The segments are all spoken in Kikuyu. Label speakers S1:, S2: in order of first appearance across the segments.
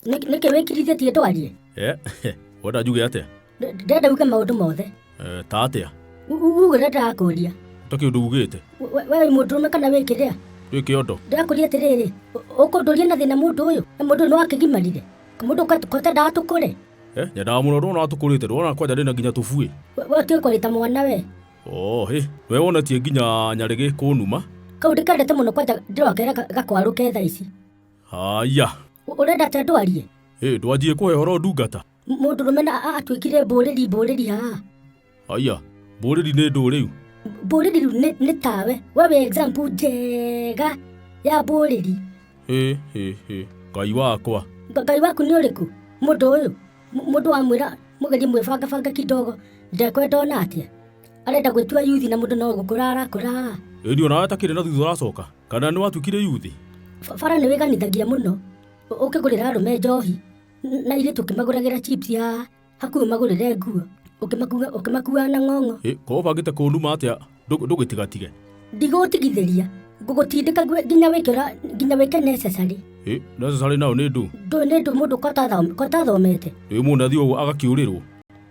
S1: Nĩkĩ wĩkirithĩtie ndwarie?
S2: Wenda njuge atĩa?
S1: Ndĩrenda uge maũndũ mothe.
S2: Ta atĩa?
S1: Uge ũrĩa ndĩrakũria.
S2: Ũtakĩ ũndũ ugĩte?
S1: Wee mũndũrũme kana wĩ kĩrĩa?
S2: Wĩ kĩondo.
S1: Ndĩrakũria atĩrĩrĩ, ũkũndũria na thĩna mũndũ ũyũ? Mũndũ nĩ wakĩgimarire. Mũndũ kwendaga tũkũre.
S2: Nyendaga mũno ndona tũkũrĩte, ndona kwanja ndĩna nginya tũbuĩ.
S1: We ũtiũĩ kwarĩta mwana we.
S2: We wonetie nginya nyarĩ gĩkũnuma.
S1: Kau ndĩkendete mũno kwanja ndĩrokera gakwarũke thaa ici.
S2: Haya.
S1: Ũrenda atĩa ndwarie?
S2: Ndwanjie kũhe ũhoro ndungata.
S1: Mũndũrũme atuĩkire mbũrĩri haha.
S2: Haya, mbũrĩri nĩ ndũ rĩu?
S1: Mbũrĩri rĩu nĩ tawe. We wĩ example njega ya mbũrĩri.
S2: Ngai wakwa.
S1: Ngai waku nĩ ũrĩkũ? Mũndũ ũyũ? Mũndũ wamwĩra mũgerie mwĩbangabanga kidogo. Ndekwenda ona atĩa? Arenda gwĩtua yuthi na mũndũ no gũkũra arakũra.
S2: Ĩni onawe atakĩrĩ na thutha ũracoka? Kana nĩ watuĩkire yuthi?
S1: Bara nĩ wĩganithagia mũno. Ũkĩgũrĩra arũme njohi. Na irĩ tũkĩmagũragĩra chips hakuhĩ magũrĩre nguo. Ũkĩmakua na ng'ong'o.
S2: Korwo bangĩte kũnuma atĩa ndũgĩtigatige?
S1: Ndigũtigithĩria. Ngũgũtindĩka nginya wĩke necessary.
S2: Necessary nayo nĩ ndũ?
S1: Ndũ nĩ ndũ mũndũ kotathomete.
S2: Mũnathi ũguo agakĩũrĩrwo.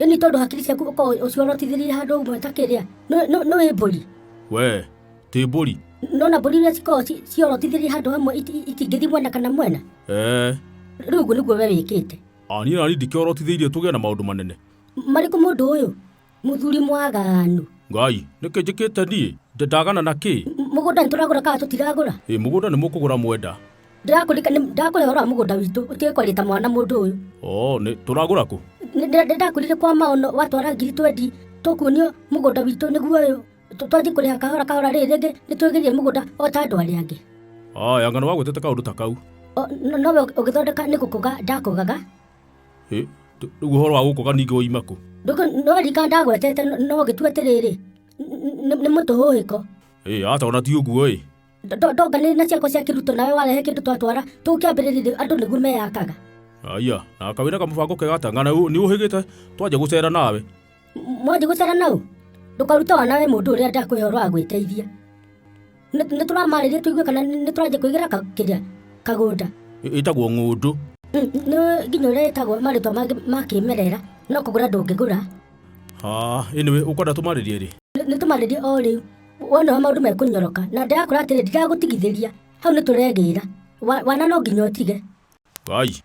S1: Ĩni tondũ hakiri ciaku ũciorotithĩrie handũ ũmwe ta kĩrĩa. Nĩ mbũri.
S2: We, tĩ mbũri?
S1: Nona mbũri iria cikoragwo ciorotithĩrie handũ hamwe itingĩthiĩ mwena kana mwena. Rĩu ũguo nĩguo we wĩkĩte.
S2: Niĩ nani ndikĩorotithĩirie tũgĩe na maũndũ manene.
S1: Marĩkũ mũndũ ũyũ? Mũthuri mwaganu.
S2: Ngai, nĩkĩ njĩkĩte niĩ? Ndagana na kĩ?
S1: Mũgũnda nĩtũragũra kana tũtiragũra?
S2: Mũgũnda nĩ mũkũgũra mwenda.
S1: Ndakũrĩa ũhoro wa mũgũnda witũ, ũtiũĩ kwarĩta mwana mũndũ ũyũ.
S2: Nĩ tũragũra kũ?
S1: Ndakũrire kwa maono watwara 20 tũkuonio mũgũnda witũ nĩguo ũyũ. Twanjie kũrĩha kahora rĩrĩ rĩngĩ nĩtwĩgĩrie mũgũnda o ta andũ arĩa angĩ.
S2: Anga nĩ wagwĩtĩte kaũndũ ta kau?
S1: Nowe ũgĩthondeka nĩ gũkũga ndakũgaga.
S2: Rĩu ũhoro wa gũkũga ningĩ woima kũ?
S1: No rika ndagwetete no gĩtua atĩrĩrĩ nĩ mũtũhũhĩko.
S2: Ata ona ti ũguo
S1: ndonganĩrĩ na ciakwa cia kĩruto nawe warehe kĩndũ twatwara tũkĩambĩrĩria andũ nĩguo meyakaga.
S2: Aya, na kawĩna kamũbango kega ta ng'ana nĩ ũhĩgĩte twanje gũcera nawe.
S1: Mwanjie gũcera naũ? Ndũkaruta wanawe mũndũ ũrĩa ndakũhe ũhoro wa gwĩteithia. Nĩtũramarĩria tũigue kana nĩtũranjia kũigĩra kĩrĩa kagũnda.
S2: Ĩtagwo ng'ũndũ.
S1: Nĩ nginya ũrĩa ĩtagwo marĩtwa ma kĩmerera no kũgũra ndũngĩgũra.
S2: Anyway, ũkwenda tũmarĩrie rĩ?
S1: Nĩtũmarĩrie o rĩu. Wona maũndũ mekũnyoroka na ndĩrakũra atĩrĩ ndigagũtigithĩria hau nĩtũregĩra. Wana no nginya ũtige.
S2: Ngai.